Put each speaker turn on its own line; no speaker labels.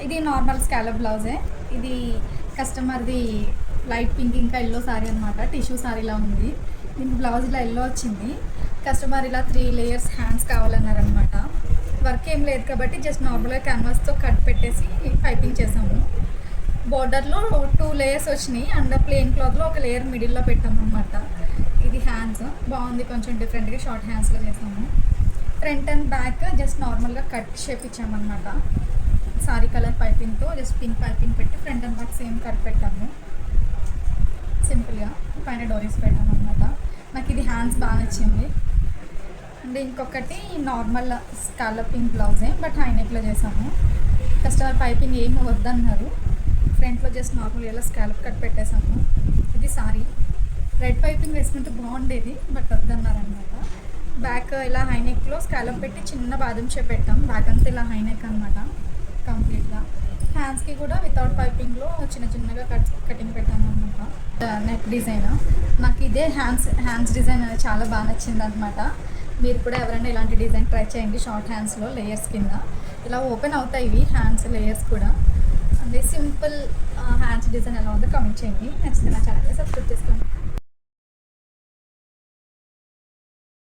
ఇది normal scallop బ్లౌజే. ఇది కస్టమర్ది లైట్ పింక్ ఇంకా ఎల్లో సారీ అనమాట. టిష్యూ సారీలా ఉంది. దీనికి బ్లౌజ్ ఇలా ఎల్లో వచ్చింది. కస్టమర్ ఇలా 3 లేయర్స్ హ్యాండ్స్ కావాలన్నారనమాట. వర్క్ ఏం లేదు కాబట్టి జస్ట్ నార్మల్గా క్యాన్వాస్తో కట్ పెట్టేసి పైపింగ్ చేసాము. బోర్డర్లో 2 లేయర్స్ వచ్చినాయి అండ్ ప్లెయిన్ క్లాత్లో ఒక లేయర్ మిడిల్లో పెట్టాము అనమాట. ఇది హ్యాండ్స్ బాగుంది, కొంచెం డిఫరెంట్గా షార్ట్ హ్యాండ్స్లో చేసాము. ఫ్రంట్ అండ్ బ్యాక్ జస్ట్ నార్మల్గా కట్ షేప్ ఇచ్చామన్నమాట. సారీ కలర్ పైపింగ్తో జస్ట్ పింక్ పైపింగ్ పెట్టి front and back same cut పెట్టాము. సింపుల్గా పైన డోరీస్ పెట్టాము అనమాట. నాకు ఇది హ్యాండ్స్ బాగా నచ్చింది. అండ్ ఇంకొకటి నార్మల్ స్కాలపింగ్ బ్లౌజే బట్ హై నెక్లో చేసాము. కస్టమర్ పైపింగ్ ఏమి వద్దన్నారు. ఫ్రంట్లో జస్ట్ నార్మల్ ఇలా స్కాలప్ కట్ పెట్టేసాము. ఇది సారీ రెడ్ పైపింగ్ వేసుకుంటే బాగుండేది బట్ వద్దన్నారనమాట. బ్యాక్ ఇలా హైనెక్లో స్కాలప్ పెట్టి చిన్న బాదం షేప్ పెట్టాం. బ్యాక్ అంతా ఇలా హైనెక్ అనమాట కంప్లీట్గా. హ్యాండ్స్కి కూడా వితౌట్ పైపింగ్లో చిన్న చిన్నగా కటింగ్ పెట్టాము అనమాట. నెక్ డిజైన్ నాకు ఇదే హ్యాండ్స్ డిజైన్ అనేది చాలా బాగా నచ్చింది అనమాట. మీరు కూడా ఎవరైనా ఇలాంటి డిజైన్ ట్రై చేయండి. షార్ట్ హ్యాండ్స్లో లేయర్స్ కింద ఇలా ఓపెన్ అవుతాయి ఇవి హ్యాండ్స్ లేయర్స్ కూడా. అదే సింపుల్ హ్యాండ్స్ డిజైన్ ఎలా ఉందో కామెంట్ చేయండి. నచ్చితే నా ఛానల్ని సబ్స్క్రైబ్ చేసుకోండి.